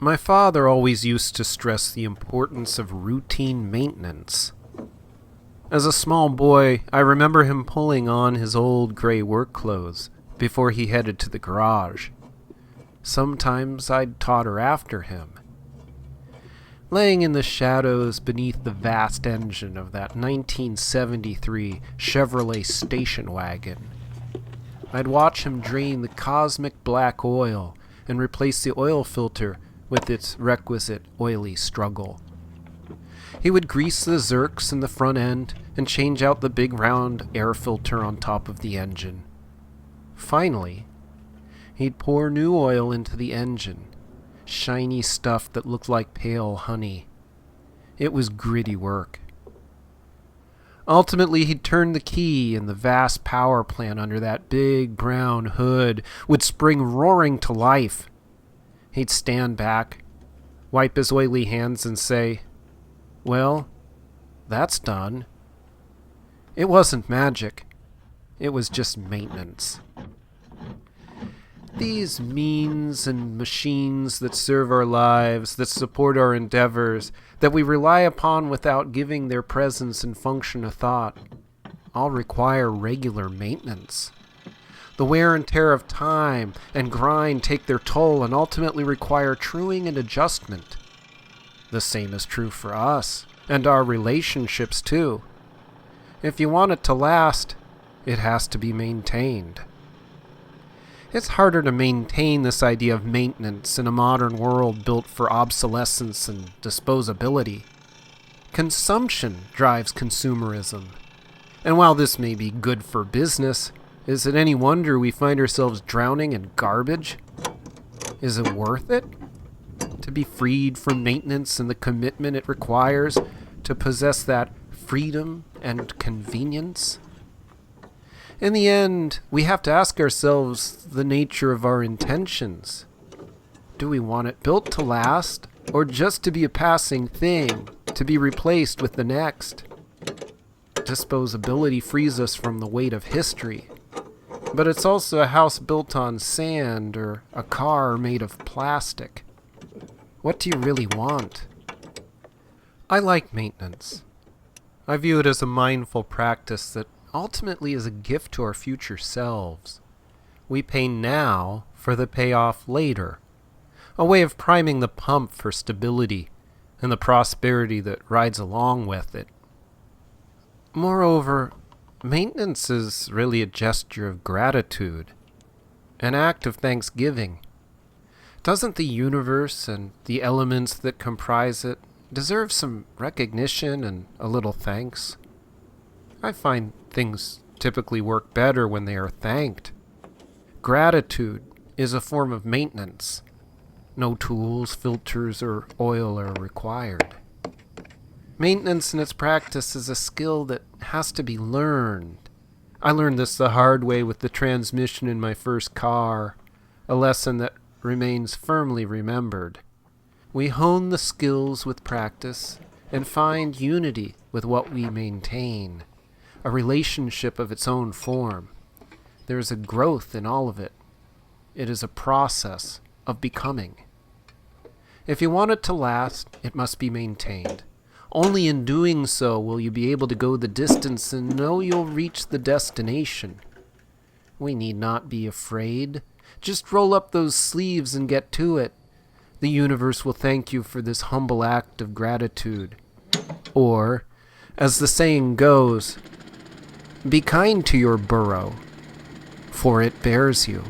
My father always used to stress the importance of routine maintenance. As a small boy, I remember him pulling on his old gray work clothes before he headed to the garage. Sometimes I'd totter after him. Laying in the shadows beneath the vast engine of that 1973 Chevrolet station wagon, I'd watch him drain the cosmic black oil and replace the oil filter with its requisite oily struggle. He would grease the zerks in the front end and change out the big round air filter on top of the engine. Finally, he'd pour new oil into the engine, shiny stuff that looked like pale honey. It was gritty work. Ultimately, he'd turn the key and the vast power plant under that big brown hood would spring roaring to life. He'd stand back, wipe his oily hands and say, "Well, that's done." It wasn't magic. It was just maintenance. These means and machines that serve our lives, that support our endeavors, that we rely upon without giving their presence and function a thought, all require regular maintenance. The wear and tear of time and grind take their toll and ultimately require truing and adjustment. The same is true for us, and our relationships too. If you want it to last, it has to be maintained. It's harder to maintain this idea of maintenance in a modern world built for obsolescence and disposability. Consumption drives consumerism. And while this may be good for business, is it any wonder we find ourselves drowning in garbage? Is it worth it? To be freed from maintenance and the commitment it requires to possess that freedom and convenience? In the end, we have to ask ourselves the nature of our intentions. Do we want it built to last, or just to be a passing thing, to be replaced with the next? Disposability frees us from the weight of history, but it's also a house built on sand or a car made of plastic. What do you really want? I like maintenance. I view it as a mindful practice that ultimately is a gift to our future selves. We pay now for the payoff later, a way of priming the pump for stability and the prosperity that rides along with it. Moreover, maintenance is really a gesture of gratitude, an act of thanksgiving. Doesn't the universe and the elements that comprise it deserve some recognition and a little thanks? I find things typically work better when they are thanked. Gratitude is a form of maintenance. No tools, filters, or oil are required. Maintenance in its practice is a skill that has to be learned. I learned this the hard way with the transmission in my first car, a lesson that remains firmly remembered. We hone the skills with practice and find unity with what we maintain, a relationship of its own form. There is a growth in all of it. It is a process of becoming. If you want it to last, it must be maintained. Only in doing so will you be able to go the distance and know you'll reach the destination. We need not be afraid. Just roll up those sleeves and get to it. The universe will thank you for this humble act of gratitude. Or, as the saying goes, be kind to your burro, for it bears you.